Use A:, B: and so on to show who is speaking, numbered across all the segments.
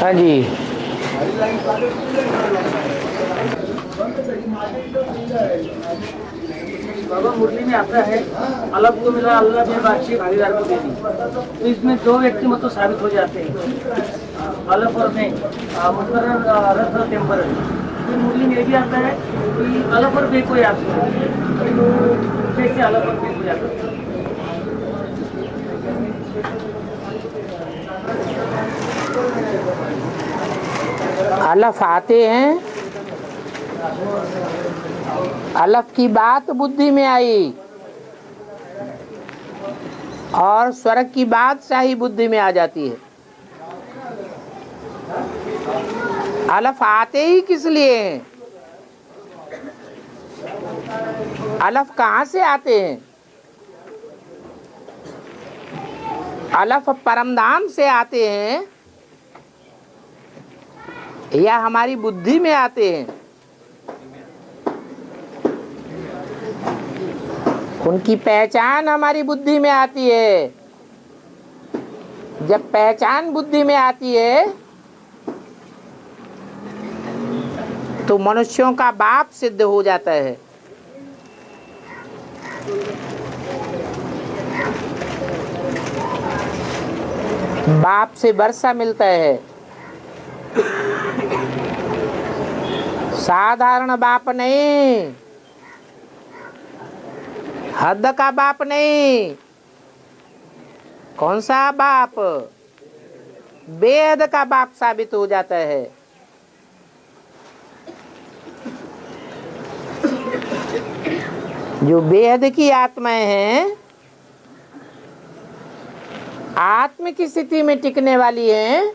A: हाँ जी।
B: बाबा मुरली में आता है अलग को मिला अल्लाह में बादशाह भागीदार को दे दी, तो इसमें दो व्यक्ति मत तो साबित हो जाते हैं, अलग और नहीं मुकर्रर रथ और टेम्पररी। फिर मुरली में भी आता है कि अलग और बे कोई आता है, तो कैसे अलग और बे को जाता है?
A: अलफ आते हैं, अलफ की बात बुद्धि में आई और स्वर्ग की बात शाही बुद्धि में आ जाती है। अलफ आते ही किस लिए हैं? अलफ कहाँ से आते हैं? अलफ परमधाम से आते हैं या हमारी बुद्धि में आते हैं? उनकी पहचान हमारी बुद्धि में आती है। जब पहचान बुद्धि में आती है तो मनुष्यों का बाप सिद्ध हो जाता है। बाप से वर्षा मिलता है, साधारण बाप नहीं, हद का बाप नहीं। कौन सा बाप? बेहद का बाप साबित हो जाता है। जो बेहद की आत्माएं हैं, आत्म की स्थिति में टिकने वाली हैं,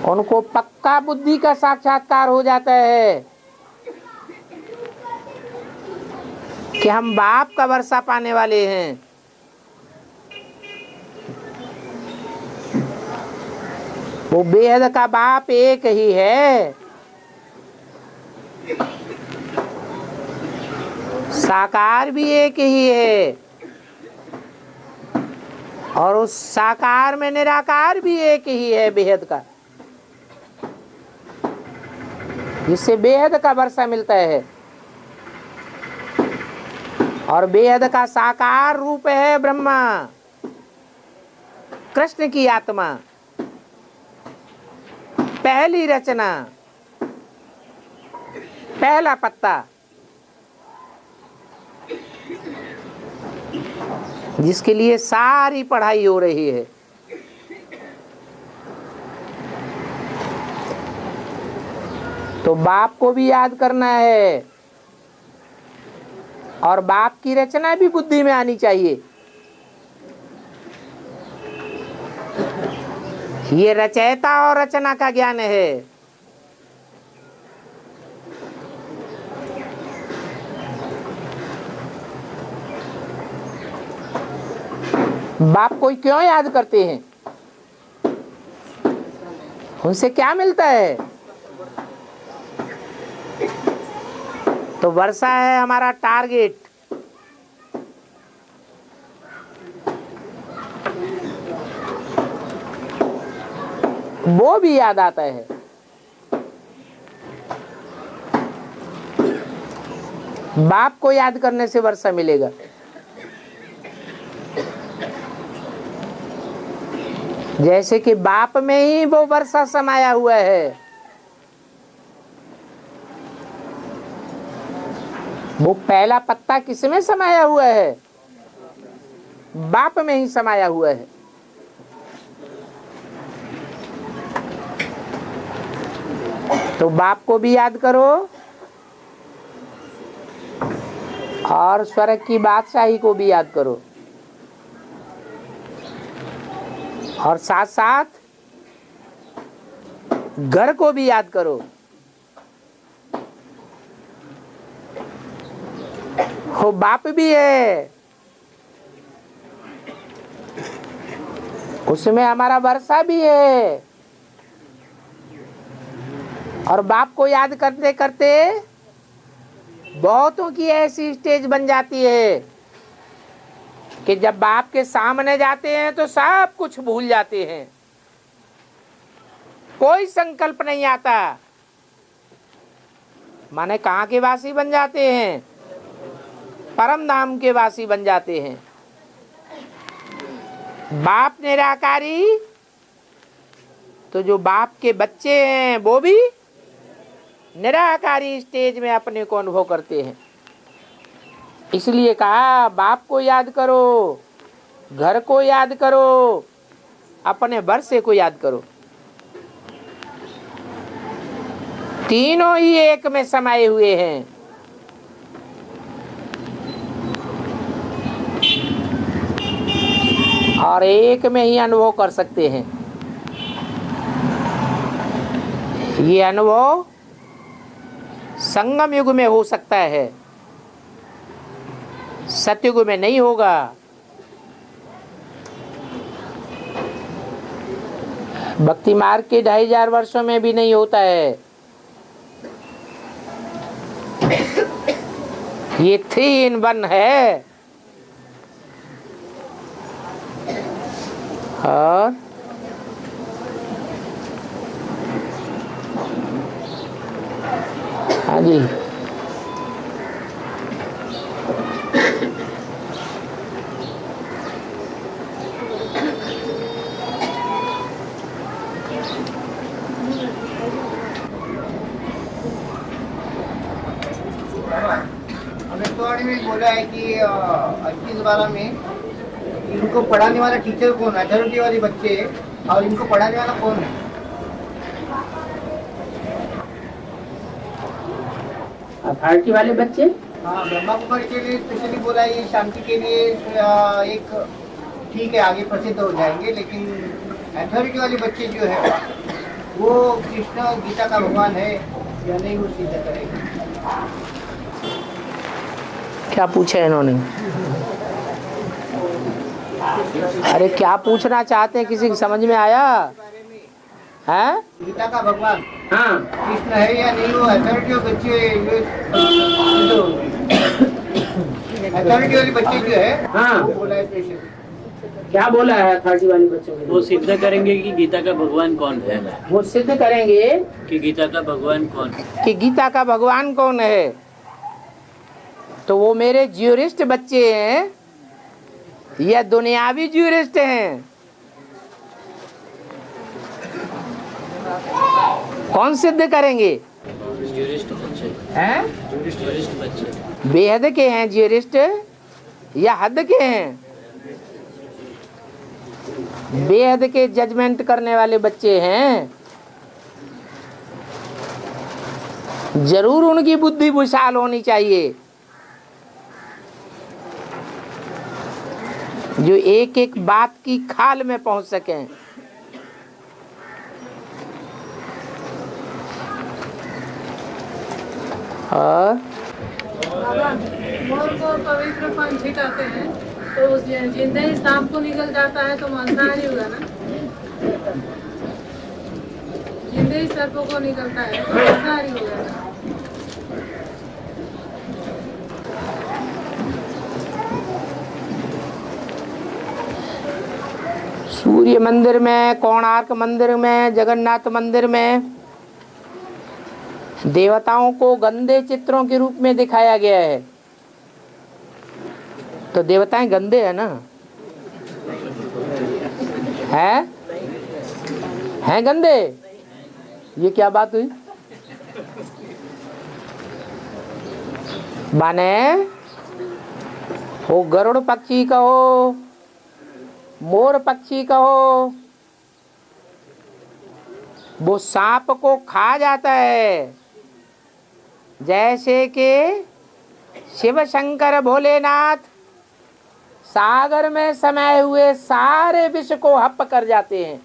A: उनको पक्का बुद्धि का साक्षात्कार हो जाता है कि हम बाप का वर्षा पाने वाले हैं। वो बेहद का बाप एक ही है, साकार भी एक ही है और उस साकार में निराकार भी एक ही है, बेहद का, जिससे बेहद का वर्षा मिलता है। और बेहद का साकार रूप है ब्रह्मा, कृष्ण की आत्मा, पहली रचना, पहला पत्ता, जिसके लिए सारी पढ़ाई हो रही है। तो बाप को भी याद करना है और बाप की रचना भी बुद्धि में आनी चाहिए। ये रचयिता और रचना का ज्ञान है। बाप को क्यों याद करते हैं? उनसे क्या मिलता है? तो वर्षा है हमारा टारगेट। वो भी याद आता है। बाप को याद करने से वर्षा मिलेगा। जैसे कि बाप में ही वो वर्षा समाया हुआ है। वो पहला पत्ता किसमें समाया हुआ है? बाप में ही समाया हुआ है। तो बाप को भी याद करो और स्वर्ग की बादशाही को भी याद करो और साथ साथ घर को भी याद करो। वो बाप भी है, उसमें हमारा वर्षा भी है। और बाप को याद करते करते बहुतों की ऐसी स्टेज बन जाती है कि जब बाप के सामने जाते हैं तो सब कुछ भूल जाते हैं, कोई संकल्प नहीं आता, माने कहाँ के वासी बन जाते हैं, परम धाम के वासी बन जाते हैं। बाप निराकारी, तो जो बाप के बच्चे हैं वो भी निराकारी स्टेज में अपने को अनुभव करते हैं। इसलिए कहा बाप को याद करो, घर को याद करो, अपने वर्षे को याद करो। तीनों ही एक में समाये हुए हैं। और एक में ही अनुभव कर सकते हैं। ये अनुभव संगम युग में हो सकता है, सतयुग में नहीं होगा। भक्ति मार्ग के 2500 वर्षों में भी नहीं होता है। ये 3 in 1 है। और हाँ जी,
C: अमितवाणी में बोला है कि 21-12 में इनको पढ़ाने वाला टीचर कौन है, अथॉरिटी वाले बच्चे, और इनको पढ़ाने वाला कौन है?
A: अथॉरिटी वाले बच्चे,
C: हाँ, ब्रह्मा कुमारी के लिए स्पेशली बोला है, ये शांति के लिए एक ठीक है, आगे प्रसिद्ध हो जाएंगे, लेकिन अथॉरिटी वाले बच्चे जो है वो कृष्ण गीता का भगवान है या नहीं, वो सिद्ध करेंगे।
A: क्या पूछा है इन्होंने? अरे क्या पूछना चाहते हैं, किसी की समझ में आया है?
C: गीता का भगवान
A: हाँ,
C: कृष्ण है या नहीं, वो अथॉरिटी वाले बच्चे, अथॉरिटी वाले बच्चे जो है
A: हाँ,
C: वो बोला है स्पेशली।
A: क्या बोला है अथॉरिटी वाले बच्चों के लिए?
D: वो सिद्ध करेंगे कि गीता का भगवान कौन है,
A: वो सिद्ध करेंगे
D: कि गीता का भगवान कौन है।
A: कि गीता का भगवान कौन है। तो वो मेरे ज्यूरिस्ट बच्चे हैं या दुनियावी ज्यूरिस्ट हैं? कौन सिद्ध करेंगे?
D: ज्यूरिस्ट बच्चे
A: हैं?
D: ज्यूरिस्ट बच्चे
A: बेहद के हैं ज्यूरिस्ट या हद के हैं? बेहद के जजमेंट करने वाले बच्चे हैं। जरूर उनकी बुद्धि विशाल होनी चाहिए, जो एक एक बात की खाल में पहुंच सकें। और
E: मोर को पवित्र पंछी कहते हैं, तो उस जिंदे ही सांप को निकल जाता है तो मांसाहारी होगा ना। जिंदे ही सर्प को निकलता है तो मांसाहारी होगा ना।
A: सूर्य मंदिर में, कोणार्क मंदिर में, जगन्नाथ मंदिर में देवताओं को गंदे चित्रों के रूप में दिखाया गया है। तो देवताएं गंदे है ना? हैं गंदे? ये क्या बात हुई? माने वो गरुड़ पक्षी कहो, मोर पक्षी कहो, वो सांप को खा जाता है। जैसे कि शिव शंकर भोलेनाथ सागर में समाये हुए सारे विष को हप कर जाते हैं,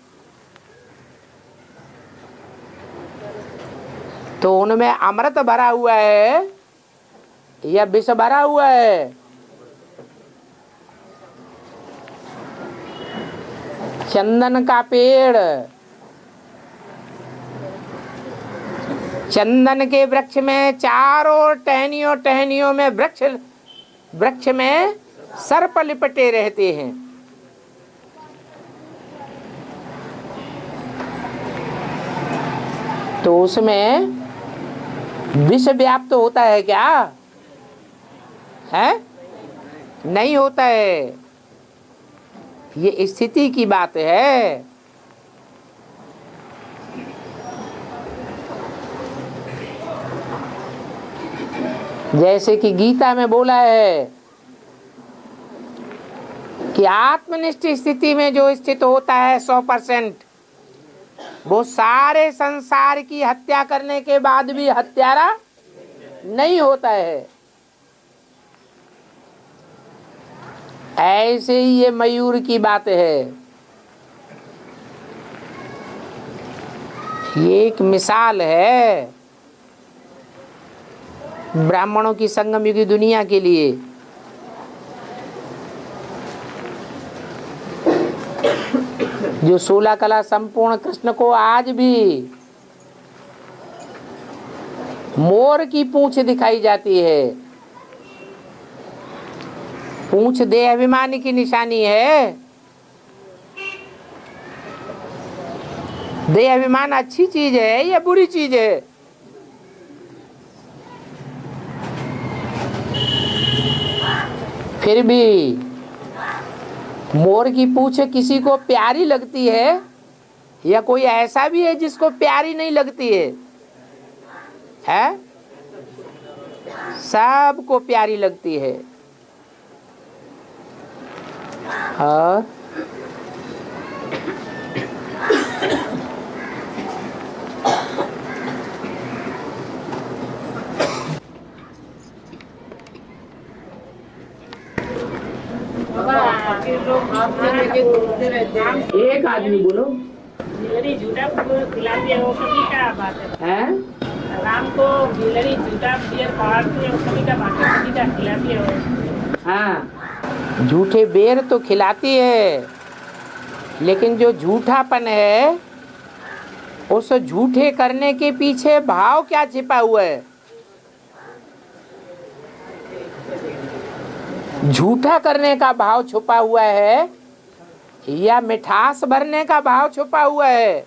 A: तो उनमें अमृत भरा हुआ है या विष भरा हुआ है? चंदन का पेड़, चंदन के वृक्ष में चारों टहनियों में वृक्ष में सर पर लिपटे रहते हैं। तो उसमें विष व्याप्त होता है क्या? है? नहीं होता है। ये स्थिति की बात है। जैसे कि गीता में बोला है कि आत्मनिष्ठ स्थिति में जो स्थित होता है 100%, वो सारे संसार की हत्या करने के बाद भी हत्यारा नहीं होता है। ऐसे ही ये मयूर की बात है। ये एक मिसाल है ब्राह्मणों की संगम युगी दुनिया के लिए। जो 16 कला संपूर्ण कृष्ण को आज भी मोर की पूंछ दिखाई जाती है। पूंछ देह अभिमानी की निशानी है। देह अभिमान अच्छी चीज है या बुरी चीज है? फिर भी मोर की पूंछ किसी को प्यारी लगती है या कोई ऐसा भी है जिसको प्यारी नहीं लगती है? है? सबको प्यारी लगती है। और
E: लोग हाथ में लेके घूमते रहते हैं।
A: एक आदमी बोलो।
E: गिलहरी झूठा खिला दिया वो कभी का बात है?
A: हैं?
E: राम को गिलहरी झूठा बियर पहाड़ से वो कभी का बात है? कभी का खिला दिया वो?
A: हाँ, झूठे बेर तो खिलाती है, लेकिन जो झूठापन है उस झूठे करने के पीछे भाव क्या छिपा हुआ है? झूठा करने का भाव छुपा हुआ है या मिठास भरने का भाव छुपा हुआ है?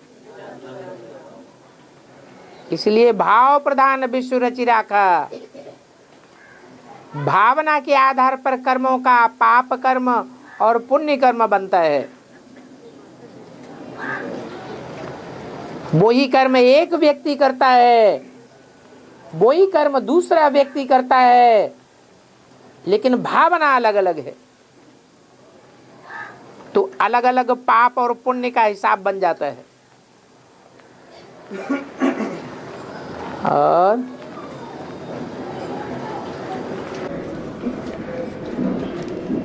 A: इसलिए भाव प्रधान विश्व रचि राखा। भावना के आधार पर कर्मों का पाप कर्म और पुण्य कर्म बनता है। वही कर्म एक व्यक्ति करता है, वही कर्म दूसरा व्यक्ति करता है, लेकिन भावना अलग अलग है। तो अलग अलग पाप और पुण्य का हिसाब बन जाता है। और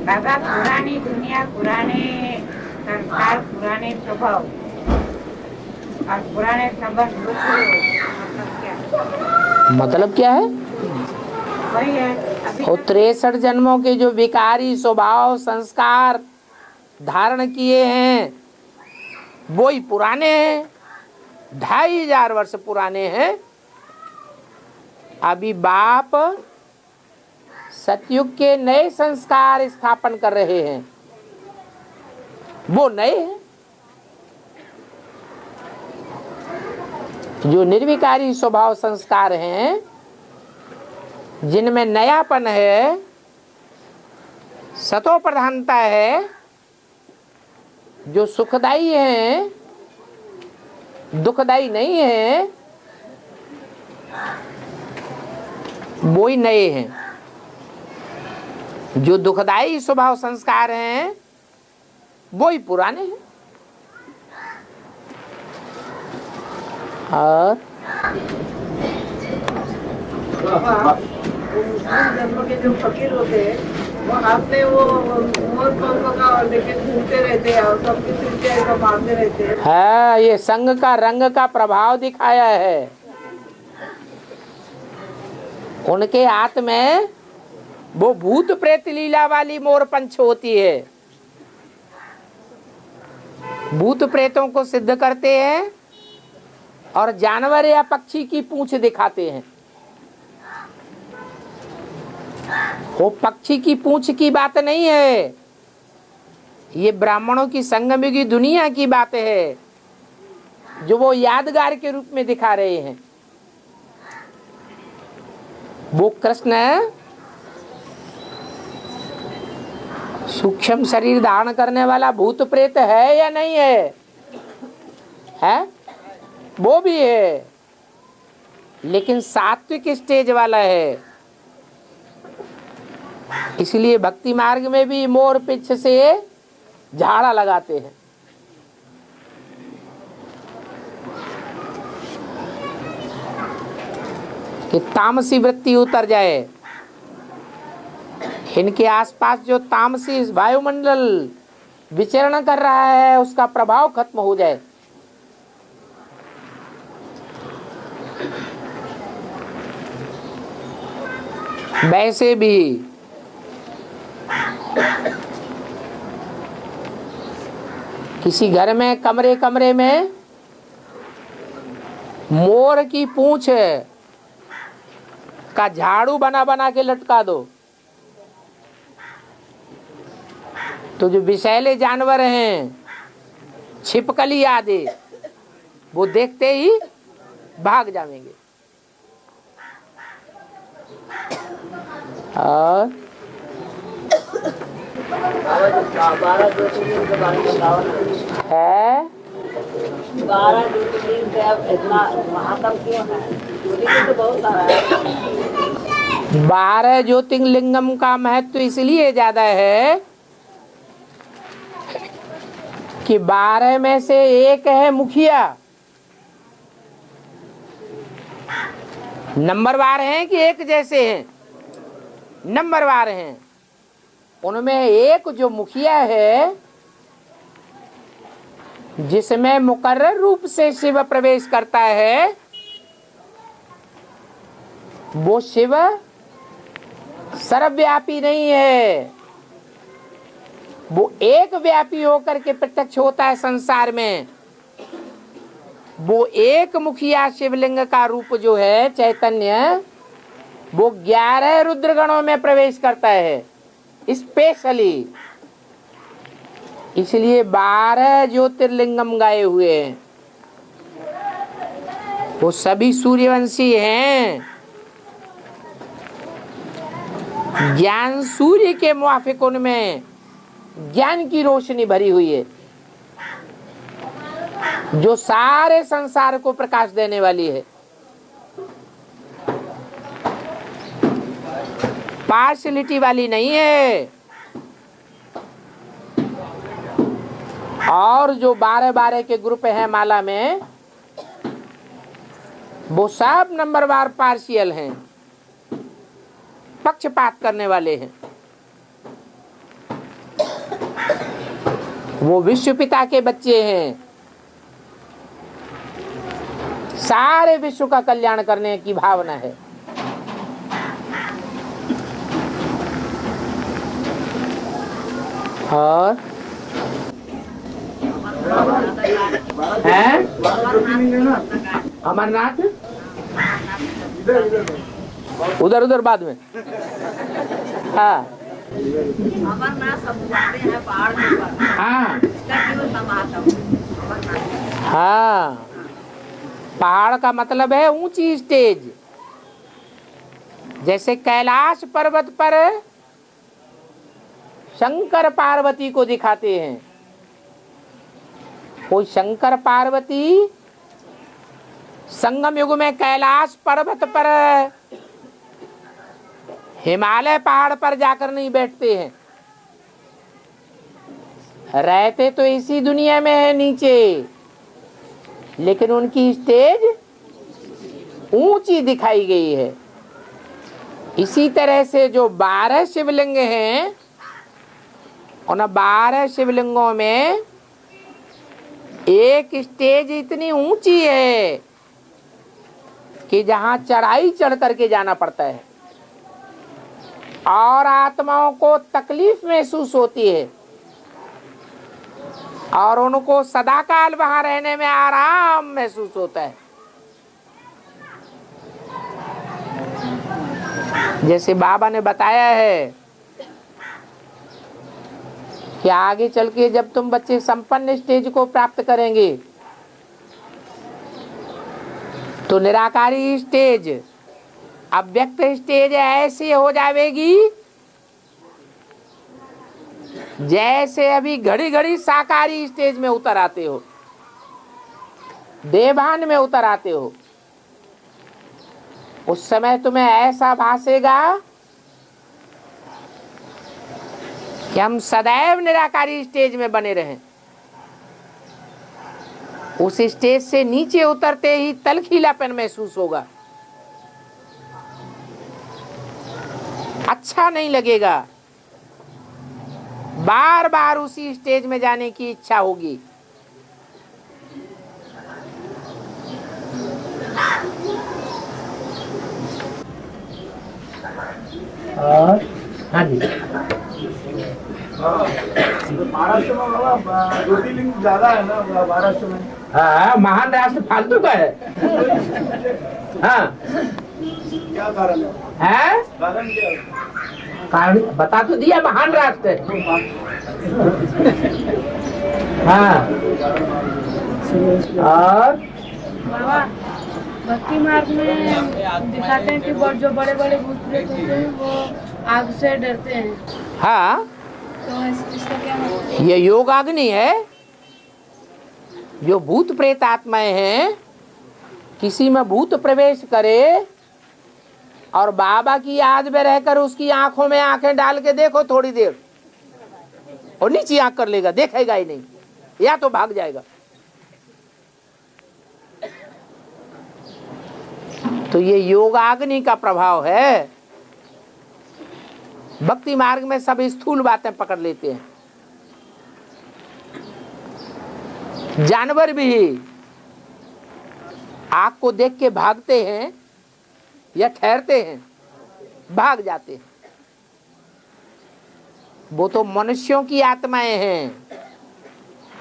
F: दादा, पुरानी दुनिया, पुराने संस्कार, पुराने स्वभाव और पुराने संबंध
A: मतलब क्या है?
F: वही है अभी
A: और 63 जन्मों के जो विकारी स्वभाव संस्कार धारण किए हैं वही पुराने हैं, 2500 वर्ष पुराने हैं। अभी बाप सतयुग के नए संस्कार स्थापन कर रहे हैं, वो नए हैं। जो निर्विकारी स्वभाव संस्कार हैं, जिनमें नयापन है, सतो प्रधानता है, जो सुखदायी हैं, दुखदायी नहीं है, वो ही नए हैं। जो दुखदायी स्वभाव संस्कार हैं वो ही पुराने हैं। और
B: मुस्लिम धर्म के जो फकीर होते हैं वो हाथ में वो मोर पंख का और लेके घूमते रहते हैं और सबके सिर को मारते रहते हैं।
A: हाँ, ये संग का रंग का प्रभाव दिखाया है। उनके हाथ में वो भूत प्रेत लीला वाली मोर पंच होती है। भूत प्रेतों को सिद्ध करते हैं और जानवर या पक्षी की पूंछ दिखाते हैं। वो पक्षी की पूंछ की बात नहीं है, ये ब्राह्मणों की संगमयुगी दुनिया की बात है जो वो यादगार के रूप में दिखा रहे हैं। वो कृष्ण सूक्ष्म शरीर धारण करने वाला भूत प्रेत है या नहीं है? है, वो भी है, लेकिन सात्विक स्टेज वाला है। इसलिए भक्ति मार्ग में भी मोर पिछ से झाड़ा लगाते हैं। कि तामसी वृत्ति उतर जाए, इनके आसपास जो तामसी वायुमंडल विचरण कर रहा है उसका प्रभाव खत्म हो जाए। वैसे भी किसी घर में कमरे कमरे में मोर की पूंछ का झाड़ू बना बना के लटका दो तो जो विषैले जानवर हैं, छिपकली आदि, वो देखते ही भाग जाएंगे। और
B: 12 ज्योतिर्लिंग के बारे में
A: है
B: 12 ज्योतिर्लिंग का इतना महात्म क्यों है? ज्योतिर्लिंग तो बहुत सारा है।
A: 12 ज्योतिर्लिंगम का महत्व इसलिए ज्यादा है कि 12 में से एक है मुखिया। नंबरवार हैं कि एक जैसे हैं? नंबरवार हैं। उनमें एक जो मुखिया है जिसमें मुकर्रर रूप से शिव प्रवेश करता है, वो शिव सर्वव्यापी नहीं है, वो एक व्यापी होकर के प्रत्यक्ष होता है संसार में। वो एक मुखिया शिवलिंग का रूप जो है चैतन्य, वो 11 रुद्रगणों में प्रवेश करता है स्पेशली। इसलिए 12 ज्योतिर्लिंगम गाए हुए हैं। वो सभी सूर्यवंशी हैं। ज्ञान सूर्य के मुआफिक उनमें ज्ञान की रोशनी भरी हुई है जो सारे संसार को प्रकाश देने वाली है। पार्शलिटी वाली नहीं है। और जो 12 के ग्रुप हैं माला में, वो सब नंबरवार पार्शियल हैं, पक्षपात करने वाले हैं। वो विश्व पिता के बच्चे हैं, सारे विश्व का कल्याण करने की भावना है। और है अमरनाथ, उधर उधर बाद में। हाँ
F: अमरनाथ सब जाते हैं पहाड़ के ऊपर।
A: हाँ
F: इसका क्यों समातम अमरनाथ?
A: हाँ, पहाड़ का मतलब है ऊंची स्टेज। जैसे कैलाश पर्वत पर शंकर पार्वती को दिखाते हैं, कोई शंकर पार्वती संगम युग में कैलाश पर्वत पर, हिमालय पहाड़ पर जाकर नहीं बैठते हैं। रहते तो इसी दुनिया में है नीचे, लेकिन उनकी स्टेज ऊंची दिखाई गई है। इसी तरह से जो 12 शिवलिंग हैं, उन 12 शिवलिंगों में एक स्टेज इतनी ऊंची है कि जहां चढ़ाई चढ़ करके जाना पड़ता है और आत्माओं को तकलीफ महसूस होती है और उनको सदाकाल वहां रहने में आराम महसूस होता है। जैसे बाबा ने बताया है कि आगे चल के जब तुम बच्चे संपन्न स्टेज को प्राप्त करेंगे तो निराकारी स्टेज, अव्यक्त स्टेज ऐसी हो जाएगी जैसे अभी घड़ी घड़ी साकारी स्टेज में उतर आते हो, देवान में उतर आते हो। उस समय तुम्हें ऐसा भासेगा कि हम सदैव निराकारी स्टेज में बने रहें। उस स्टेज से नीचे उतरते ही तलखीलापन महसूस होगा, अच्छा नहीं लगेगा, बार बार उसी स्टेज में जाने की इच्छा होगी। और हाँ जी,
G: महाराष्ट्र में बाबा ज्योतिर्लिंग ज्यादा है ना महाराष्ट्र में।
A: हाँ, महान राष्ट्र फालतू का है। हाँ,
G: क्या कारण है? कारण क्या है?
A: कारण बता तो दिया, महान राष्ट्र है। हाँ, और
E: बाबा भक्ति मार्ग में दिखाते हैं कि जो बड़े बड़े भूत प्रेत होते हैं वो आग से डरते हैं।
A: हाँ,
E: तो इसका क्या मतलब?
A: ये योगाग्नि है। जो भूत प्रेत आत्माएं हैं, किसी में भूत प्रवेश करे और बाबा की याद में रहकर उसकी आंखों में आंखें डाल के देखो थोड़ी देर, और नीचे आंख कर लेगा, देखेगा ही नहीं, या तो भाग जाएगा। तो ये योगाग्नि का प्रभाव है। भक्ति मार्ग में सब स्थूल बातें पकड़ लेते हैं। जानवर भी आग को देख के भागते हैं या ठहरते हैं? भाग जाते हैं। वो तो मनुष्यों की आत्माएं हैं,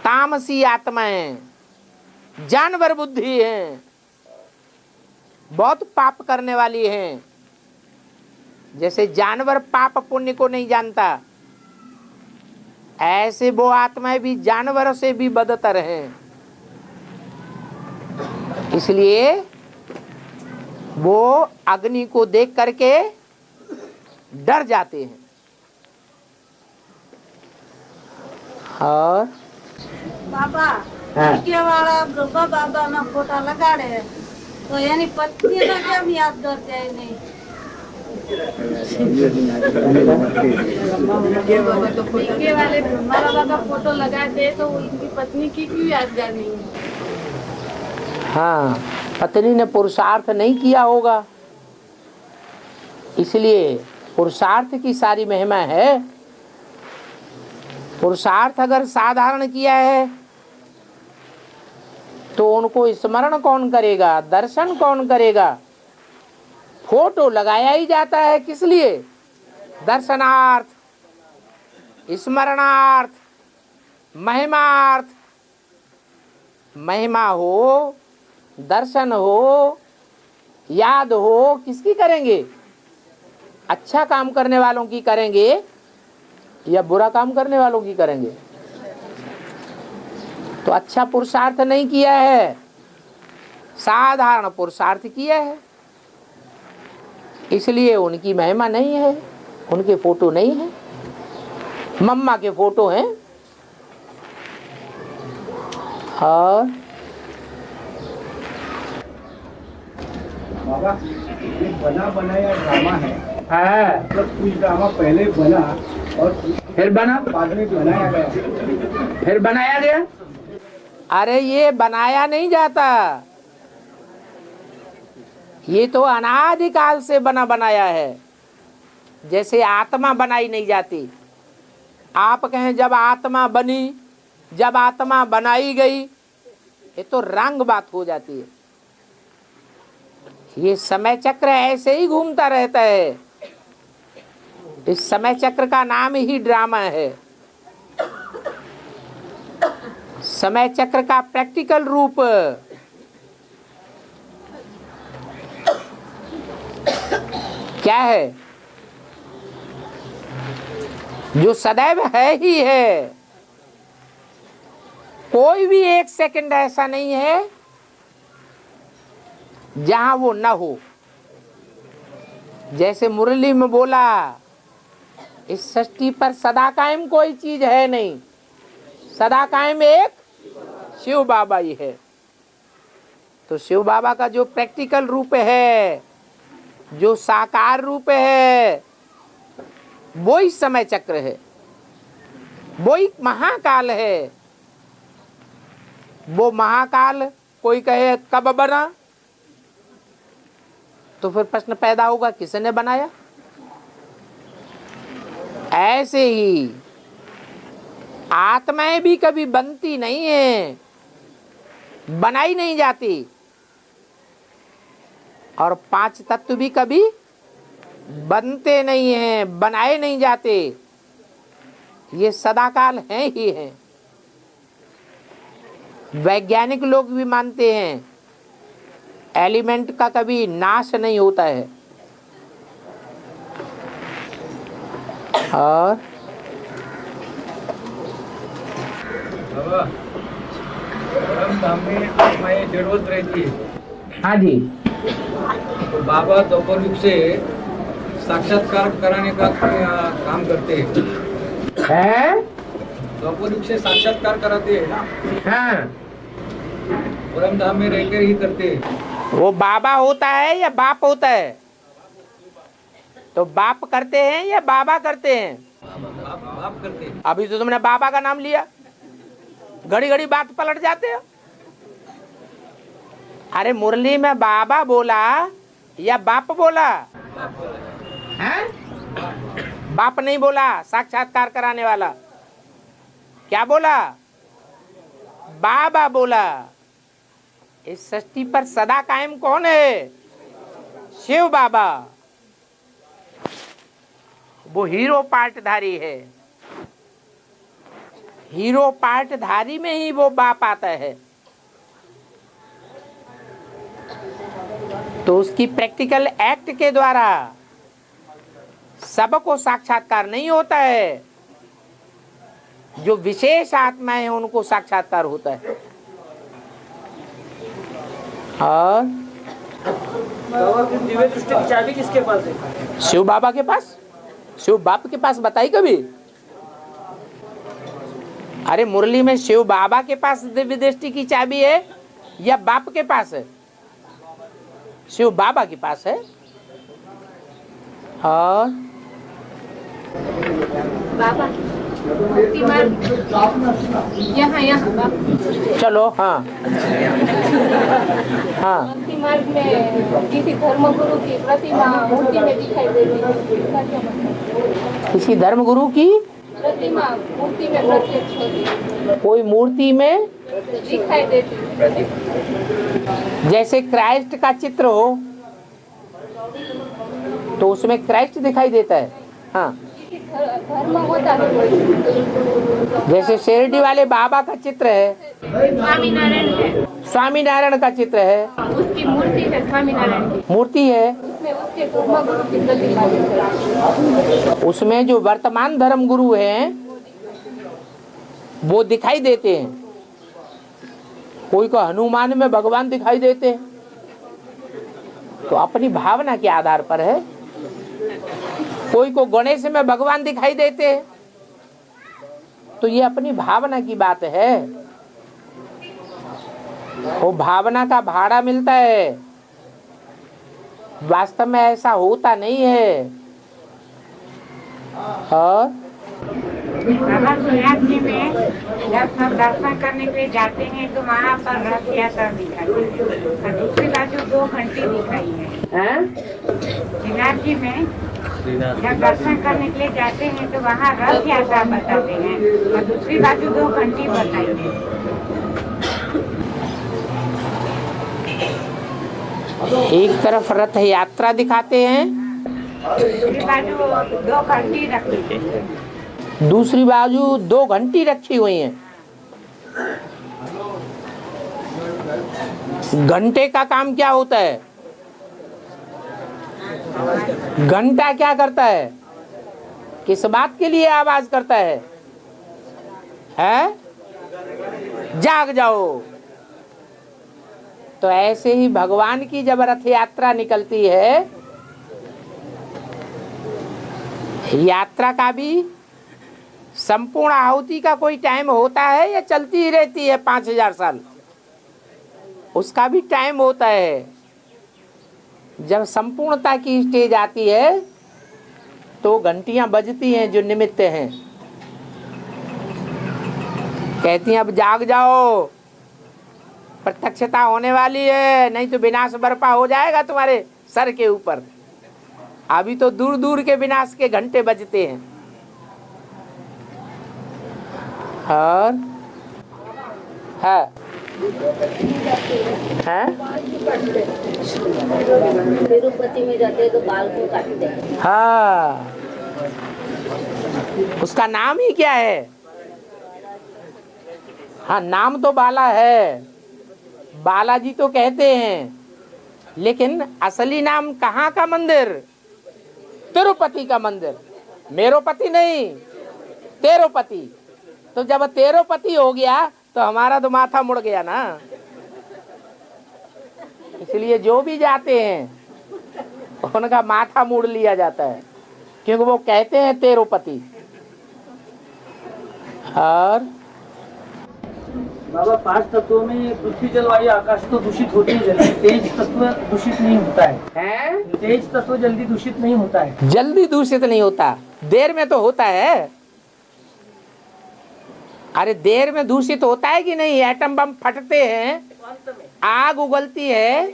A: तामसी आत्माएं, जानवर बुद्धि हैं, बहुत पाप करने वाली हैं। जैसे जानवर पाप पुण्य को नहीं जानता, ऐसे वो आत्माएं भी जानवरों से भी बदतर हैं। इसलिए वो अग्नि को देख करके डर जाते हैं। और
F: बाबा
A: हाँ।
F: के वाला ब्रह्मा बाबा ना फोटा लगा रहे हैं, तो यानी पत्नी का क्या भी याद करते हैं नहीं।
E: के वाले ब्रह्मा बाबा का फोटो लगाते तो उनकी पत्नी की क्यों यादगार नहीं है?
A: हाँ, पत्नी ने पुरुषार्थ नहीं किया होगा, इसलिए पुरुषार्थ की सारी महिमा है। पुरुषार्थ अगर साधारण किया है तो उनको स्मरण कौन करेगा, दर्शन कौन करेगा? फोटो लगाया ही जाता है किस लिए? दर्शनार्थ, स्मरणार्थ, महिमार्थ। महिमा हो, दर्शन हो, याद हो, किसकी करेंगे? अच्छा काम करने वालों की करेंगे या बुरा काम करने वालों की करेंगे? तो अच्छा पुरुषार्थ नहीं किया है, साधारण पुरुषार्थ किया है, इसलिए उनकी महिमा नहीं है, उनके फोटो नहीं है। मम्मा के फोटो हैं। और
G: बाबा ये बना बनाया ड्रामा है,
A: हाँ,
G: मतलब कुछ ड्रामा पहले बना और
A: फिर बना,
G: बाद में बनाया गया,
A: फिर बनाया गया। अरे ये बनाया नहीं जाता, ये तो अनादिकाल से बना बनाया है। जैसे आत्मा बनाई नहीं जाती। आप कहें जब आत्मा बनी, जब आत्मा बनाई गई, ये तो रंग बात हो जाती है। ये समय चक्र ऐसे ही घूमता रहता है। इस समय चक्र का नाम ही ड्रामा है। समय चक्र का प्रैक्टिकल रूप क्या है? जो सदैव है ही है। कोई भी एक सेकंड ऐसा नहीं है जहां वो न हो। जैसे मुरली में बोला, इस सृष्टि पर सदा कायम कोई चीज है नहीं, सदा कायम एक शिव बाबा ही है। तो शिव बाबा का जो प्रैक्टिकल रूप है, जो साकार रूप है, वो ही समय चक्र है, वो ही महाकाल है। वो महाकाल कोई कहे कब बना, तो फिर प्रश्न पैदा होगा किसने बनाया। ऐसे ही आत्माएं भी कभी बनती नहीं है, बनाई नहीं जाती, और पांच तत्व भी कभी बनते नहीं हैं, बनाए नहीं जाते। ये सदाकाल हैं ही हैं। वैज्ञानिक लोग भी मानते हैं एलिमेंट का कभी नाश नहीं होता है। और
H: बाबा, परम धाम में आत्माएं जरूरत रहती है।
A: हाँ जी,
H: तो बाबा द्वापर युग से साक्षात्कार कराने का काम करते हैं। द्वापर युग से साक्षात्कार कराते हैं ना।
A: हाँ,
H: परम धाम में रहकर ही करते हैं।
A: वो बाबा होता है या बाप होता है? तो बाप करते हैं या बाबा करते हैं?
H: बाप करते हैं।
A: अभी तो तुमने बाबा का नाम लिया, घड़ी घड़ी बात पलट जाते हो। अरे मुरली में बाबा बोला या बाप बोला? हैं? बाप नहीं बोला। साक्षात्कार कराने वाला क्या बोला? बाबा बोला। इस सृष्टि पर सदा कायम कौन है? शिव बाबा। वो हीरो पार्टधारी है। हीरो पार्टधारी में ही वो बाप आता है। तो उसकी प्रैक्टिकल एक्ट के द्वारा सबको साक्षात्कार नहीं होता है। जो विशेष आत्माएं हैं उनको साक्षात्कार होता है। और
B: दिव्य दृष्टि की चाबी किसके पास है?
A: शिव बाबा के पास। शिव बाप के पास बताई कभी? अरे मुरली में शिव बाबा के पास दिव्य दृष्टि की चाबी है या बाप के पास है? शिव बाबा के पास है। और
E: बाबा यहाँ
A: चलो, हाँ हाँ,
E: भक्ति मार्ग में किसी धर्मगुरु की प्रतिमा मूर्ति में दिखाई देती है।
A: किसी धर्म गुरु की
E: प्रतिमा मूर्ति में प्रत्यक्ष होती है,
A: कोई मूर्ति में
E: दिखाई देती है।
A: जैसे क्राइस्ट का चित्र हो तो उसमें क्राइस्ट दिखाई देता है। हाँ,
E: धर्म होता है।
A: जैसे शिरडी वाले बाबा का चित्र है,
E: स्वामीनारायण है,
A: स्वामीनारायण का चित्र है,
E: उसकी मूर्ति है, स्वामीनारायण की
A: मूर्ति है।
E: उसमें उसके धर्मगुरु की प्रतिमा है।
A: उसमें जो वर्तमान धर्म गुरु हैं वो दिखाई देते हैं। कोई को हनुमान में भगवान दिखाई देते हैं, तो अपनी भावना के आधार पर है। कोई को गणेश में भगवान दिखाई देते हैं, तो ये अपनी भावना की बात है। वो भावना का भाड़ा मिलता है, वास्तव में ऐसा होता नहीं है। और
I: शिवरात्रि में जब सब दर्शन करने के लिए जाते हैं तो वहाँ पर रथ यात्रा दिखाई है और दूसरी बाजू 2 घंटी दिखाई है। शिवरात्रि में जब दर्शन करने के लिए जाते हैं तो वहाँ रथ यात्रा बताते हैं और दूसरी बाजू 2 घंटी बताई है।
A: एक तरफ रथ यात्रा दिखाते हैं,
I: दूसरी बाजू 2 घंटी रखी है।
A: दूसरी बाजू 2 घंटी रखी हुई हैं। घंटे का काम क्या होता है? घंटा क्या करता है? किस बात के लिए आवाज करता है? जाग जाओ। तो ऐसे ही भगवान की जब रथ यात्रा निकलती है, यात्रा का भी संपूर्ण आहुति का कोई टाइम होता है या चलती ही रहती है 5000 साल? उसका भी टाइम होता है। जब संपूर्णता की स्टेज आती है तो घंटियां बजती हैं जो निमित्त हैं, कहती हैं अब जाग जाओ, प्रत्यक्षता होने वाली है, नहीं तो विनाश बर्पा हो जाएगा तुम्हारे सर के ऊपर। अभी तो दूर दूर के विनाश के घंटे बजते हैं। और है
F: तिरुपति में जाते तो बाल को काटते हैं।
A: हाँ, उसका नाम ही क्या है? हाँ, नाम तो बाला है, बालाजी तो कहते हैं, लेकिन असली नाम कहाँ का मंदिर? तिरुपति का मंदिर, मेरोपति नहीं, तेरोपति। तो जब तेरोपति हो गया तो हमारा तो माथा मुड़ गया ना। इसलिए जो भी जाते हैं उनका माथा मोड़ लिया जाता है, क्योंकि वो कहते हैं तेरोपति। और
B: बाबा 5 तत्वों में पृथ्वी जल वायु आकाश तो दूषित होते ही जल्दी, तेज तत्व दूषित नहीं होता है। तेज तत्व जल्दी दूषित नहीं होता है।
A: जल्दी दूषित नहीं होता, देर में तो होता है। अरे देर में दूषित होता है कि नहीं? एटम बम फटते हैं, आग उगलती है,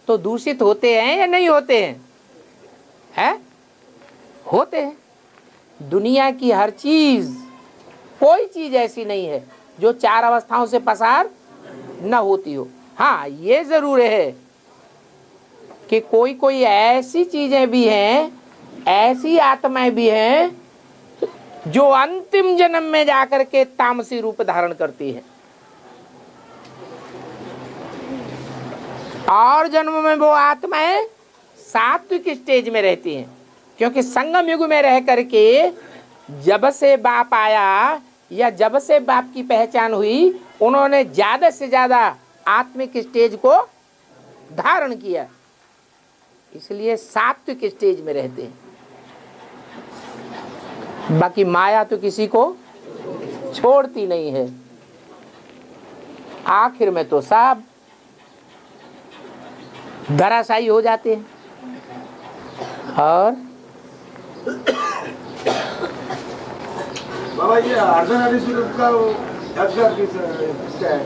A: तो दूषित होते हैं या नहीं होते हैं? होते हैं। दुनिया की हर चीज, कोई चीज ऐसी नहीं है जो 4 अवस्थाओं से पसार न होती हो। हाँ, ये जरूर है कि कोई कोई ऐसी चीजें भी हैं, ऐसी आत्माएं भी हैं जो अंतिम जन्म में जाकर के तामसी रूप धारण करती है, और जन्म में वो आत्माएं सात्विक स्टेज में रहती हैं। क्योंकि संगम युग में रह करके जब से बाप आया या जब से बाप की पहचान हुई, उन्होंने ज्यादा से ज्यादा आत्मिक स्टेज को धारण किया, इसलिए सात्विक स्टेज में रहते हैं। बाकी माया तो किसी को छोड़ती नहीं है, आखिर में तो सब धराशायी हो जाते हैं। और
G: बाबा ये अर्धनारीश्वर का किसका है?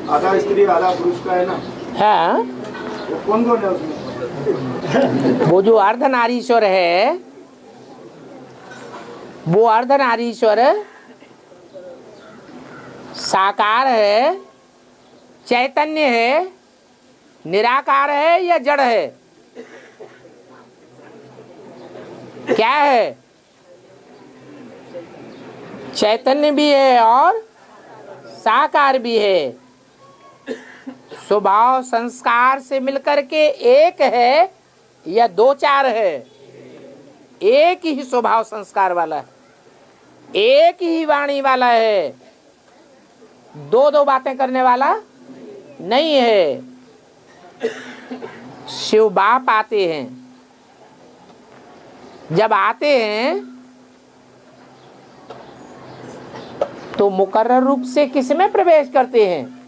G: आधा स्त्री आधा पुरुष का है ना?
A: हाँ,
G: वो कौन कौन है उसमें?
A: वो जो अर्धनारीश्वर है, वो अर्धनारीश्वर साकार है, चैतन्य है, निराकार है या जड़ है? क्या है? चैतन्य भी है और साकार भी है। स्वभाव संस्कार से मिलकर के एक है या 2-4 है? एक ही स्वभाव संस्कार वाला है, एक ही वाणी वाला है, 2 बातें करने वाला नहीं है। शिव बाप आते हैं, जब आते हैं तो मुकर्रर रूप से किसमें प्रवेश करते हैं?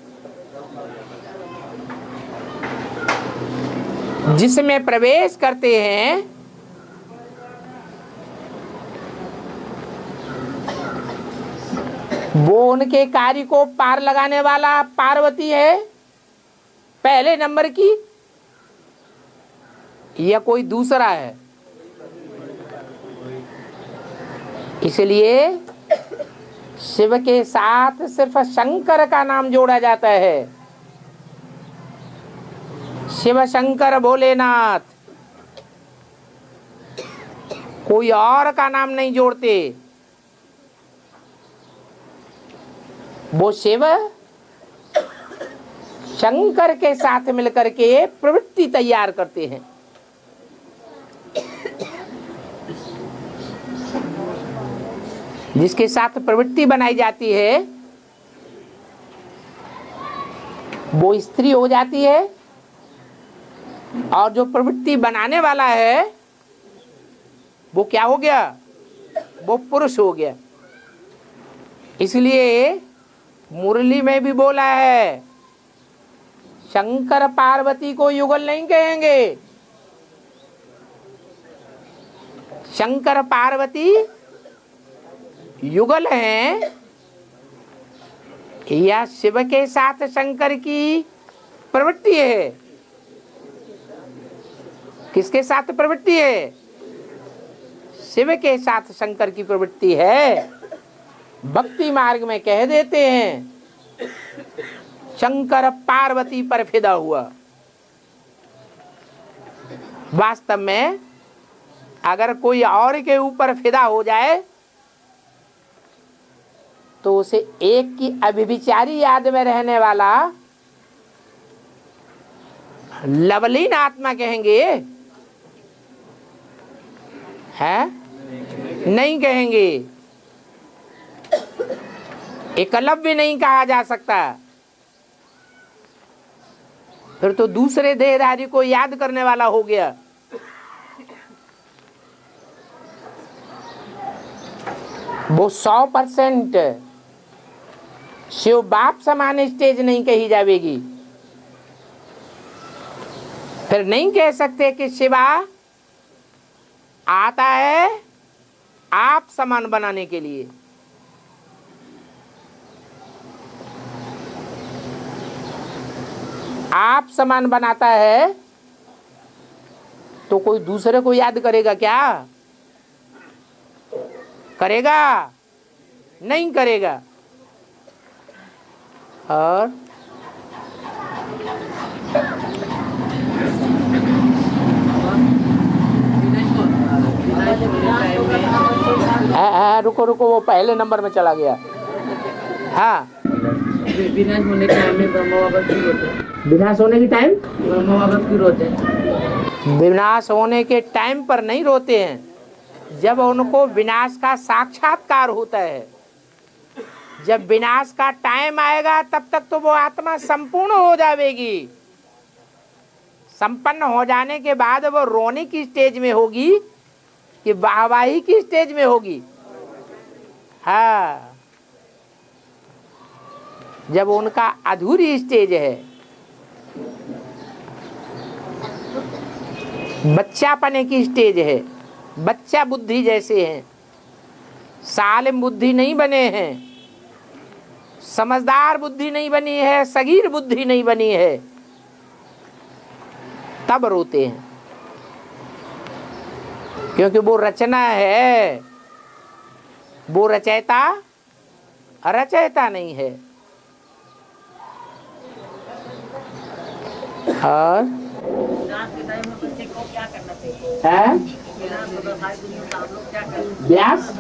A: जिसमें प्रवेश करते हैं वो उनके कार्य को पार लगाने वाला पार्वती है पहले नंबर की, या कोई दूसरा है? इसलिए शिव के साथ सिर्फ शंकर का नाम जोड़ा जाता है। शिव शंकर भोलेनाथ, कोई और का नाम नहीं जोड़ते। वो शिव शंकर के साथ मिलकर के प्रवृत्ति तैयार करते हैं। जिसके साथ प्रवृत्ति बनाई जाती है वो स्त्री हो जाती है, और जो प्रवृत्ति बनाने वाला है वो क्या हो गया? वो पुरुष हो गया। इसलिए मुरली में भी बोला है, शंकर पार्वती को युगल नहीं कहेंगे। शंकर पार्वती युगल हैं या शिव के साथ शंकर की प्रवृत्ति है? किसके साथ प्रवृत्ति है? शिव के साथ शंकर की प्रवृत्ति है। भक्ति मार्ग में कह देते हैं शंकर पार्वती पर फिदा हुआ। वास्तव में अगर कोई और के ऊपर फिदा हो जाए तो उसे एक की अभिविचारी याद में रहने वाला लवलीन आत्मा कहेंगे? है? नहीं कहेंगे। एकलव्य नहीं कहा जा सकता। फिर तो दूसरे देहधारी को याद करने वाला हो गया। वो 100% शिव बाप समान स्टेज नहीं कही जाएगी। फिर नहीं कह सकते कि शिवा आता है आप समान बनाने के लिए। आप समान बनाता है तो कोई दूसरे को याद करेगा क्या? करेगा? नहीं करेगा। और रुको रुको, वो पहले नंबर में चला गया। हाँ,
B: विनाश होने के टाइम में ब्रह्म बाबा क्यों रोते हैं?
A: विनाश होने के टाइम
B: ब्रह्म बाबा क्यों रोते हैं?
A: विनाश होने के टाइम पर नहीं रोते हैं, जब उनको विनाश का साक्षात्कार होता है। जब विनाश का टाइम आएगा तब तक तो वो आत्मा संपूर्ण हो जाएगी। संपन्न हो जाने के बाद वो रोने की स्टेज में होगी कि वाहवाही की स्टेज में होगी? हाँ, जब उनका अधूरी स्टेज है, बच्चापने की स्टेज है, बच्चा बुद्धि जैसे हैं, सालिम बुद्धि नहीं बने हैं, समझदार बुद्धि नहीं बनी है, सगीर बुद्धि नहीं बनी है, तब रोते हैं। क्योंकि वो रचना है, वो रचयिता रचयिता नहीं है। और व्यास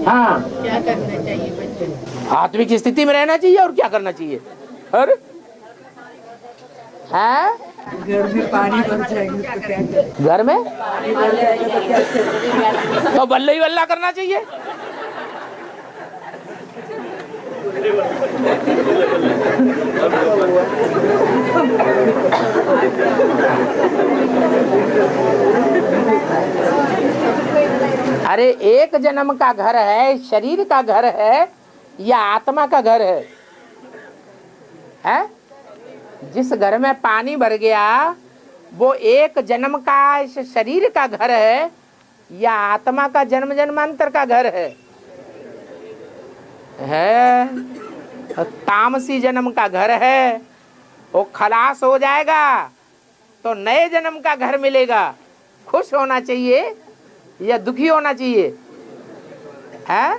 A: हाँ,
E: क्या करना चाहिए बच्चे को?
A: आत्मिक स्थिति में रहना चाहिए। और क्या करना चाहिए? अरे है
B: घर में पानी भर जाएंगे तो क्या करें?
A: घर में तो बल्ला ही बल्ला करना चाहिए। अरे एक जन्म का घर है, शरीर का घर है या आत्मा का घर है? हैं? जिस घर में पानी भर गया वो एक जन्म का इस शरीर का घर है या आत्मा का जन्म जन्मांतर का घर है? तामसी जन्म का घर है। वो खलास हो जाएगा तो नए जन्म का घर मिलेगा। खुश होना चाहिए या दुखी होना चाहिए? है?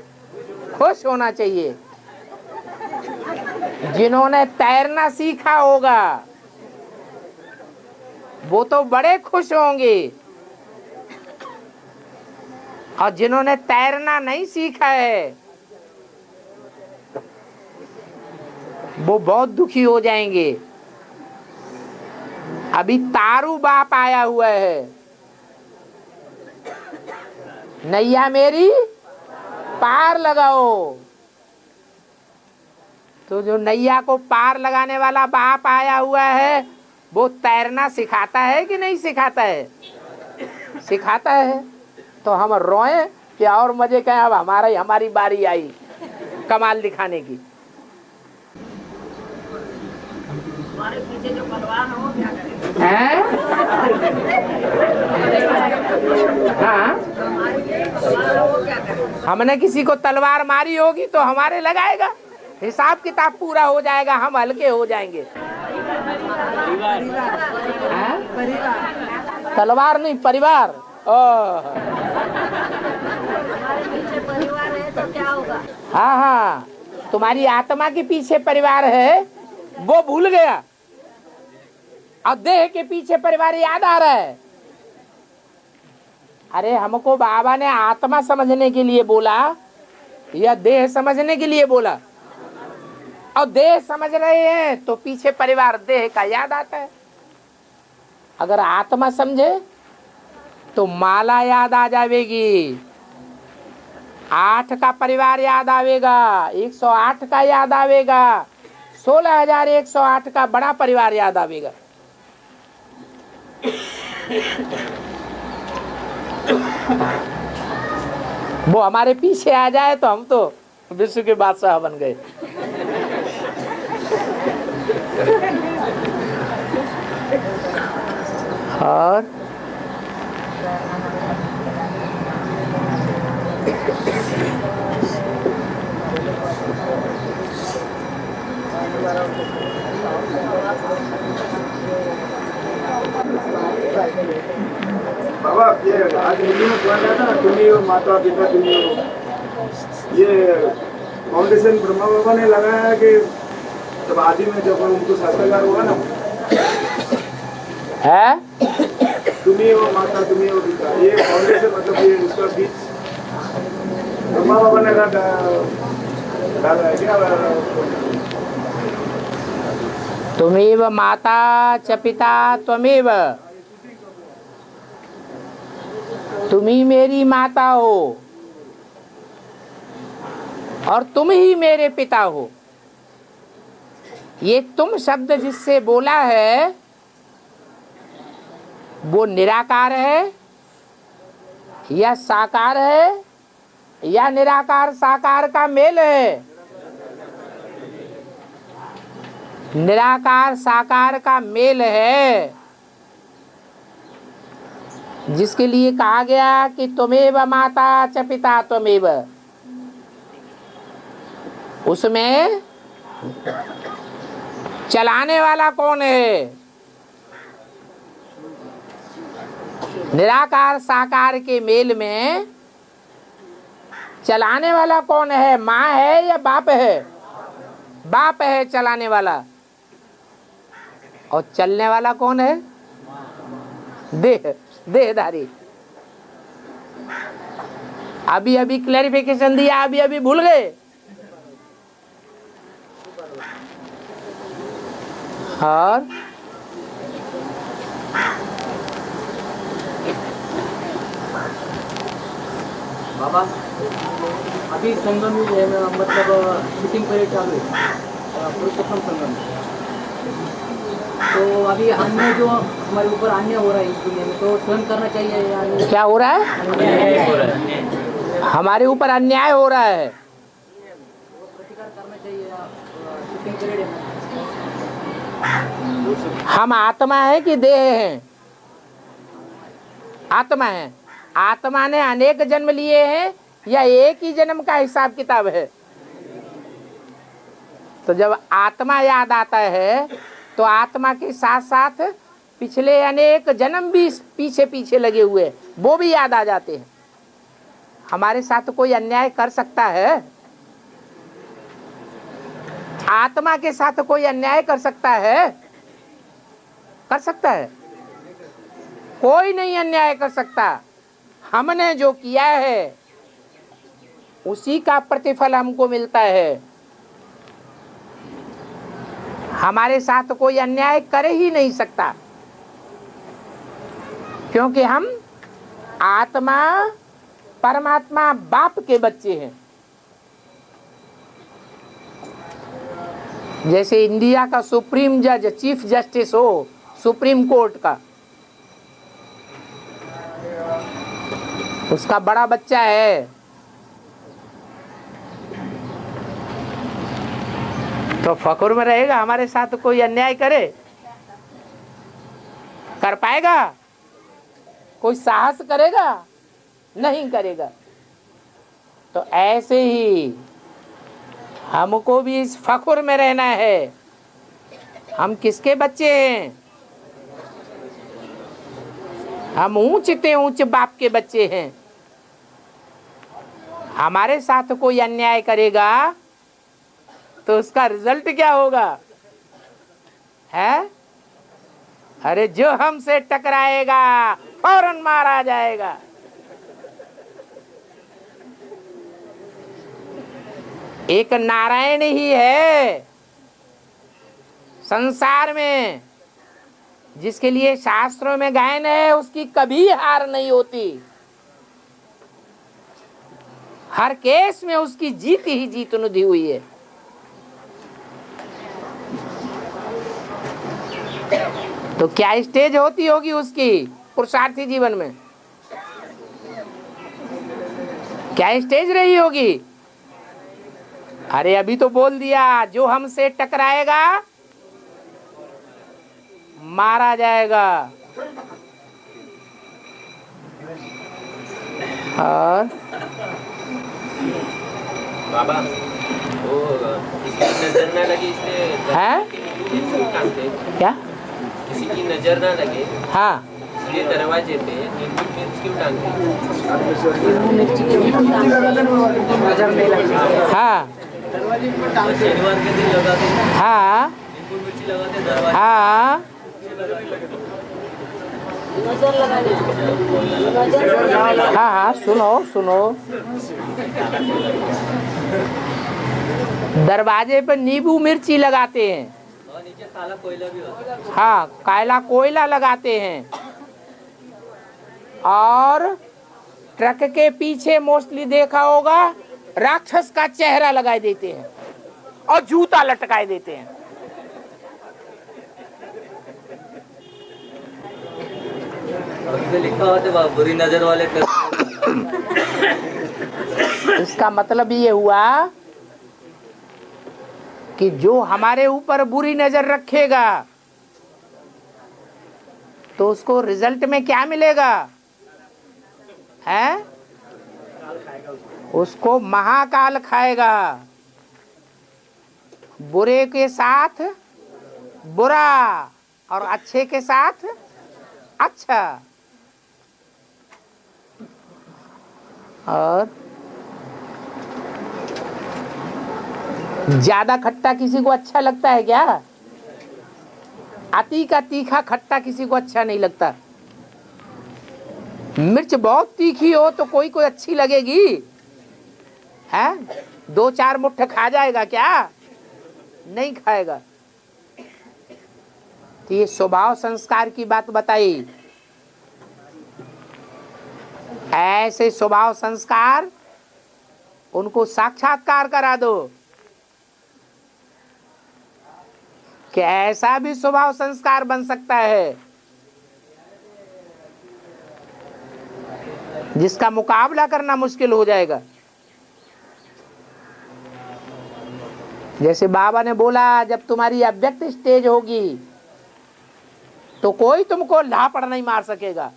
A: खुश होना चाहिए। जिन्होंने तैरना सीखा होगा वो तो बड़े खुश होंगे, और जिन्होंने तैरना नहीं सीखा है वो बहुत दुखी हो जाएंगे। अभी तारू बाप आया हुआ है, नैया मेरी पार लगाओ। तो जो नैया को पार लगाने वाला बाप आया हुआ है वो तैरना सिखाता है कि नहीं सिखाता है? सिखाता है। तो हम रोए कि और मजे का, अब हमारी बारी आई कमाल दिखाने की।
F: हमारे पीछे जो पहलवान हो क्या करें?
A: हैं? हाँ, हमने किसी को तलवार मारी होगी तो हमारे लगाएगा, हिसाब किताब पूरा हो जाएगा, हम हल्के हो जाएंगे। तलवार नहीं, परिवार।
F: परिवार है तो क्या होगा?
A: हाँ हाँ, तुम्हारी आत्मा के पीछे परिवार है वो भूल गया, और देह के पीछे परिवार याद आ रहा है। अरे हमको बाबा ने आत्मा समझने के लिए बोला या देह समझने के लिए बोला? और देह समझ रहे हैं तो पीछे परिवार देह का याद आता है। अगर आत्मा समझे तो माला याद आ जाएगी, 8 का परिवार याद आवेगा, 108 का याद आवेगा, 16,108 का बड़ा परिवार याद आवेगा। वो हमारे पीछे आ जाए तो हम तो विश्व के बादशाह बन गए। और
G: बाबा ये आज हिंदी में पढ़ा जाता ना, तुम्ही हो माता पिता तुम्ही हो, ये फाउंडेशन ब्रह्मा बाबा ने लगाया है कि जब आदि में जब उनको साक्षात्कार हुआ ना,
A: है
G: तुम्ही हो माता तुम्ही हो पिता, ये फाउंडेशन मतलब ये उसका बीच ब्रह्मा बाबा ने डाला है क्या?
A: त्वमेव माता च पिता त्वमेव, तुम ही मेरी माता हो और तुम ही मेरे पिता हो। ये तुम शब्द जिससे बोला है वो निराकार है या साकार है या निराकार साकार का मेल है? निराकार साकार का मेल है, जिसके लिए कहा गया कि त्वमेव माता च पिता त्वमेव। उसमें चलाने वाला कौन है? निराकार साकार के मेल में चलाने वाला कौन है? माँ है या बाप है? बाप है चलाने वाला। और चलने वाला कौन है? देह, देहधारी। अभी अभी क्लैरिफिकेशन दिया, अभी अभी भूल गए। और
B: बाबा अभी संगम में है ना, मतलब शूटिंग पीरियड चालू है पुरुषोत्तम संगम। तो अभी अन्य जो हमारे ऊपर अन्य हो रहा है इस दुनिया में, तो सहन करना चाहिए या
A: क्या हो रहा है? हमारे ऊपर अन्याय हो रहा है,
B: प्रतिकार करना चाहिए या शूटिंग पीरियड है?
A: हम आत्मा है कि देह है? आत्मा है। आत्मा ने अनेक जन्म लिए हैं या एक ही जन्म का हिसाब किताब है? तो जब आत्मा याद आता है तो आत्मा के साथ साथ पिछले अनेक जन्म भी पीछे पीछे लगे हुए वो भी याद आ जाते हैं। हमारे साथ कोई अन्याय कर सकता है? आत्मा के साथ कोई अन्याय कर सकता है? कर सकता है? कोई नहीं अन्याय कर सकता। हमने जो किया है उसी का प्रतिफल हमको मिलता है। हमारे साथ कोई अन्याय कर ही नहीं सकता। क्योंकि हम आत्मा परमात्मा बाप के बच्चे हैं। जैसे इंडिया का सुप्रीम जज चीफ जस्टिस हो सुप्रीम कोर्ट का, उसका बड़ा बच्चा है, तो फखर में रहेगा। हमारे साथ कोई अन्याय करे, कर पाएगा? कोई साहस करेगा? नहीं करेगा। तो ऐसे ही हमको भी इस फखर में रहना है। हम किसके बच्चे हैं? हम ऊंचते ऊंच बाप के बच्चे हैं। हमारे साथ कोई अन्याय करेगा तो उसका रिजल्ट क्या होगा? है? अरे जो हमसे टकराएगा फौरन मारा जाएगा। एक नारायण ही है संसार में जिसके लिए शास्त्रों में गायन है, उसकी कभी हार नहीं होती। हर केस में उसकी जीत ही जीत नुदी हुई है। तो क्या स्टेज होती होगी उसकी पुरुषार्थी जीवन में? क्या स्टेज रही होगी? अरे अभी तो बोल दिया, जो हमसे टकराएगा मारा जाएगा। और
J: बाबा वो किसी की नजर ना लगे इसलिए
A: है क्या?
J: किसी की नजर ना लगे
A: हाँ,
J: इसलिए दरवाजे पे नींबू मिर्च क्यों टांगते?
A: हाँ,
J: शनिवार के दिन लगाते
A: हाँ,
J: नींबू मिर्ची लगाते दरवाजे।
A: हाँ, हाँ, हाँ, सुनो सुनो, दरवाजे पर नींबू मिर्ची लगाते हैं।
J: और नीचे काला कोयला भी होता है।
A: हाँ, काला कोयला लगाते हैं। और ट्रक के पीछे मोस्टली देखा होगा राक्षस का चेहरा लगाए देते हैं और जूता लटकाए देते हैं।
J: लिखा होता है बुरी नजर वाले
A: इसका मतलब ये हुआ कि जो हमारे ऊपर बुरी नजर रखेगा तो उसको रिजल्ट में क्या मिलेगा? है? उसको महाकाल खाएगा। बुरे के साथ बुरा और अच्छे के साथ अच्छा। और ज्यादा खट्टा किसी को अच्छा लगता है क्या? अति का तीखा खट्टा किसी को अच्छा नहीं लगता। मिर्च बहुत तीखी हो तो कोई कोई अच्छी लगेगी, है? 2-4 मुट्ठे खा जाएगा क्या? नहीं खाएगा। तो ये स्वभाव संस्कार की बात बताई। ऐसे स्वभाव संस्कार उनको साक्षात्कार करा दो कि ऐसा भी स्वभाव संस्कार बन सकता है जिसका मुकाबला करना मुश्किल हो जाएगा। जैसे बाबा ने बोला, जब तुम्हारी अव्यक्त स्टेज होगी तो कोई तुमको लापड़ नहीं मार सकेगा।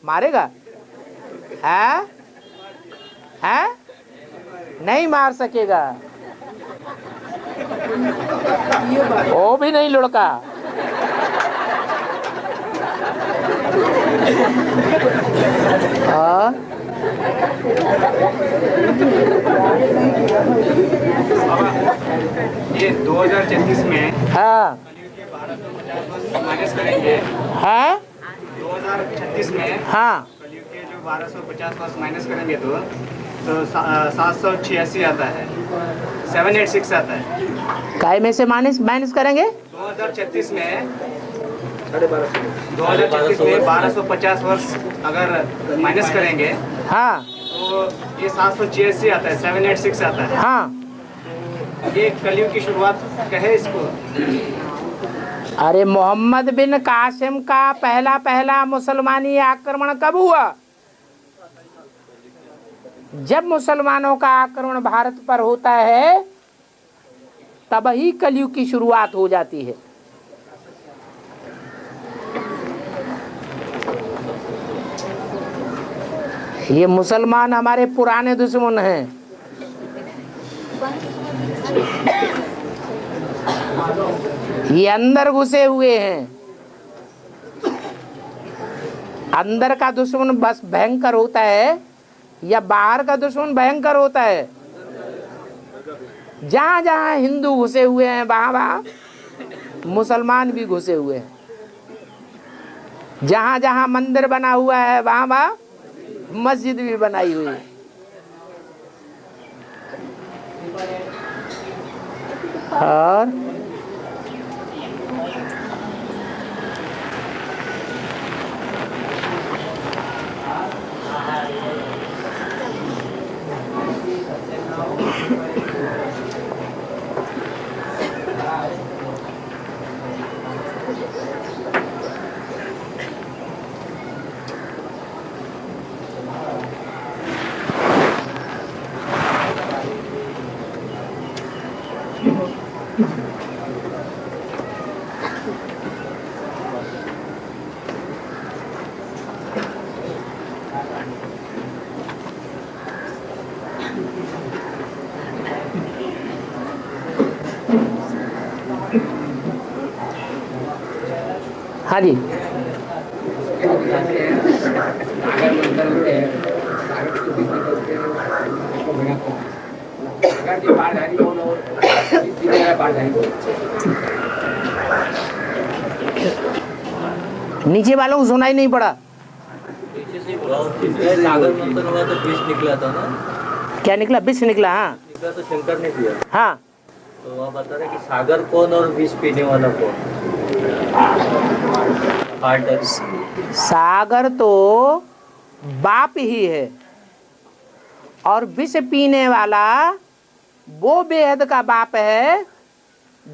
A: मारेगा? है? है? नहीं मार सकेगा। वो भी नहीं लुढ़का।
G: ये 2036 में
A: हाँ,
G: माइनस करेंगे।
A: हाँ,
G: 2036 में
A: हाँ,
G: कलयुग के जो 1250 वर्ष माइनस करेंगे तो 786 आता है, 786 आता है।
A: काय में से माइनस करेंगे?
G: 2036 में 2021 में 1250 वर्ष अगर माइनस करेंगे
A: हाँ
G: तो ये 786 आता है, 786 आता है।
A: हाँ।
G: ये कलयुग की शुरुआत कहे इसको।
A: अरे मोहम्मद बिन कासिम का पहला मुसलमानी आक्रमण कब हुआ? जब मुसलमानों का आक्रमण भारत पर होता है तब ही कलयुग की शुरुआत हो जाती है। ये मुसलमान हमारे पुराने दुश्मन हैं। ये अंदर घुसे हुए हैं। अंदर का दुश्मन बस भयंकर होता है या बाहर का दुश्मन भयंकर होता है? जहां जहां हिंदू घुसे हुए हैं वहां वहां मुसलमान भी घुसे हुए हैं। जहां जहां मंदिर बना हुआ है वहां वहां मस्जिद भी बनाई हुई है। और हाँ जी, नीचे वालों को सुनाई नहीं पड़ा।
J: पीछे से सागर मंथन हुआ तो विष निकला था ना?
A: क्या निकला? विष निकला। हाँ
J: निकला तो शंकर ने दिया।
A: हाँ,
J: तो वहाँ बता रहे कि सागर कौन और विष पीने वाला कौन?
A: सागर तो बाप ही है और विष पीने वाला वो बेहद का बाप है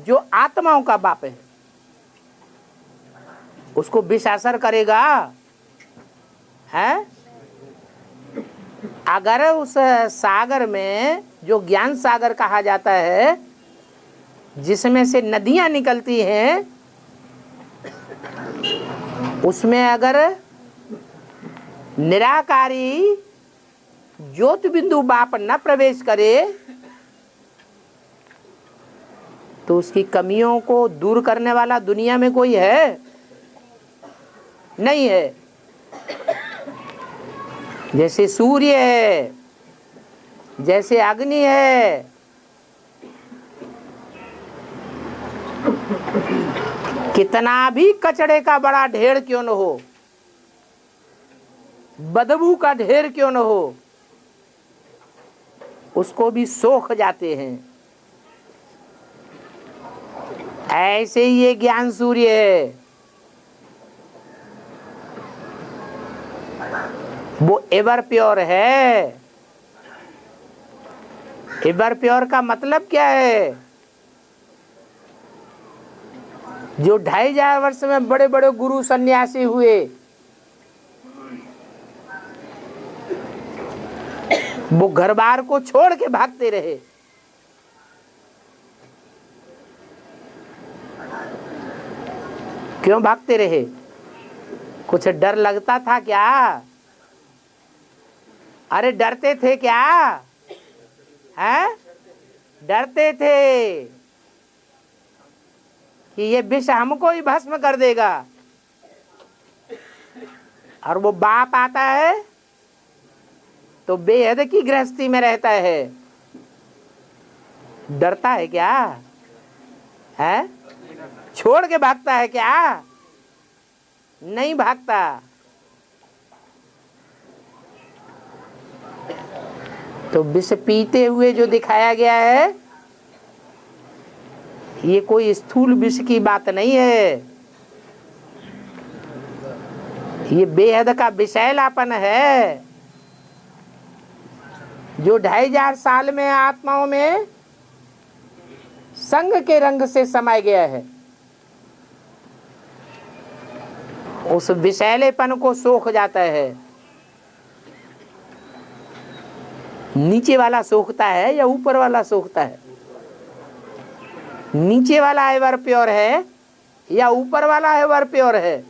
A: जो आत्माओं का बाप है। उसको विष असर करेगा है? अगर उस सागर में जो ज्ञान सागर कहा जाता है जिसमें से नदियां निकलती हैं, उसमें अगर निराकारी ज्योति बिंदु बाप न प्रवेश करे तो उसकी कमियों को दूर करने वाला दुनिया में कोई है? नहीं है। जैसे सूर्य है, जैसे अग्नि है, कितना भी कचड़े का बड़ा ढेर क्यों न हो, बदबू का ढेर क्यों न हो, उसको भी सोख जाते हैं। ऐसे ही ये ज्ञान सूर्य है। वो एवर प्योर है। एवर प्योर का मतलब क्या है? जो 2500 वर्ष में बड़े बड़े गुरु सन्यासी हुए, वो घर बार को छोड़ के भागते रहे। क्यों भागते रहे? कुछ डर लगता था क्या? अरे डरते थे क्या? हैं? डरते थे कि ये विष हमको ही भस्म कर देगा। और वो बाप आता है तो बेहद की गृहस्थी में रहता है। डरता है क्या? है? छोड़ के भागता है क्या? नहीं भागता। तो विष पीते हुए जो दिखाया गया है ये कोई स्थूल विष की बात नहीं है। ये बेहद का विषैलापन है जो 2500 साल में आत्माओं में संग के रंग से समाया गया है। उस विषैलेपन को सोख जाता है। नीचे वाला सोखता है या ऊपर वाला सोखता है? नीचे वाला एवर प्योर है या ऊपर वाला एवर प्योर है?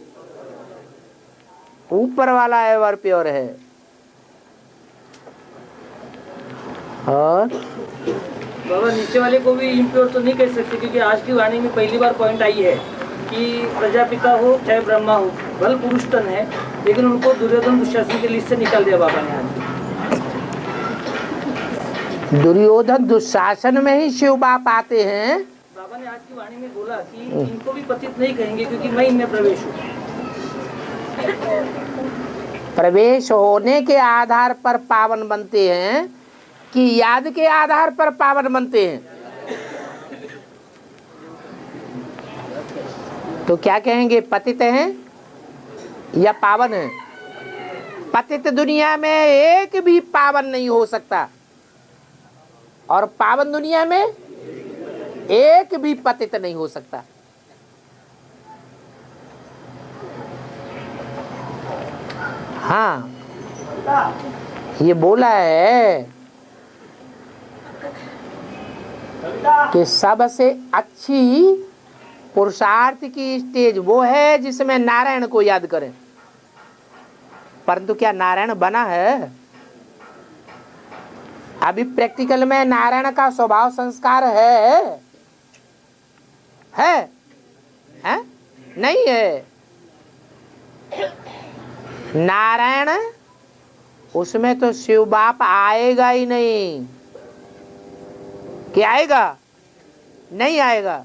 A: ऊपर वाला एवर प्योर है। और
B: बाबा नीचे वाले को भी इम्प्योर तो नहीं कह सकते, क्योंकि आज की वाणी में पहली बार पॉइंट आई है कि प्रजापिता हो चाहे ब्रह्मा हो, बल पुरुष तन है, लेकिन उनको दुर्योधन दुशासन की लिस्ट से निकाल दिया बाबा ने आज।
A: दुर्योधन दुशासन में ही शिव बाप आते हैं।
B: बाबा ने आज की वाणी में बोला कि इनको भी पतित नहीं कहेंगे क्योंकि मैं इनमें प्रवेश हूँ।
A: प्रवेश होने के आधार पर पावन बनते हैं कि याद के आधार पर पावन बनते हैं? तो क्या कहेंगे, पतित हैं या पावन हैं? पतित दुनिया में एक भी पावन नहीं हो सकता और पावन दुनिया में एक भी पतित नहीं हो सकता। हाँ, ये बोला है कि सबसे अच्छी पुरुषार्थ की स्टेज वो है जिसमें नारायण को याद करें। परंतु क्या नारायण बना है? अभी प्रैक्टिकल में नारायण का स्वभाव संस्कार है? नहीं है। नारायण उसमें तो शिव बाप आएगा ही नहीं। क्या आएगा? नहीं आएगा।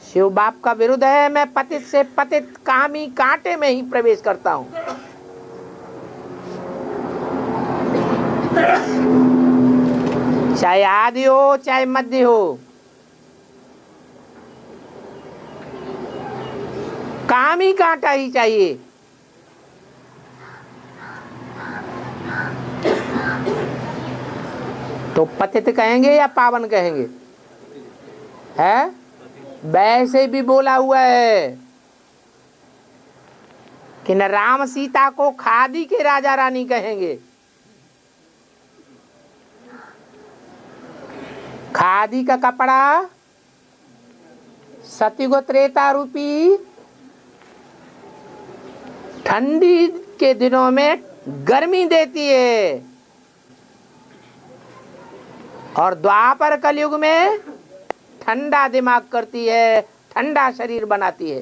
A: शिव बाप का विरुद्ध है, मैं पतित से पतित कामी कांटे में ही प्रवेश करता हूं। चाहे आदि हो चाहे मध्य हो, कामी कांटा ही चाहिए। तो पतित कहेंगे या पावन कहेंगे? है? वैसे भी बोला हुआ है कि न राम सीता को खादी के राजा रानी कहेंगे। खादी का कपड़ा सतयुग त्रेता रूपी ठंडी के दिनों में गर्मी देती है और द्वापर कलयुग में ठंडा दिमाग करती है, ठंडा शरीर बनाती है।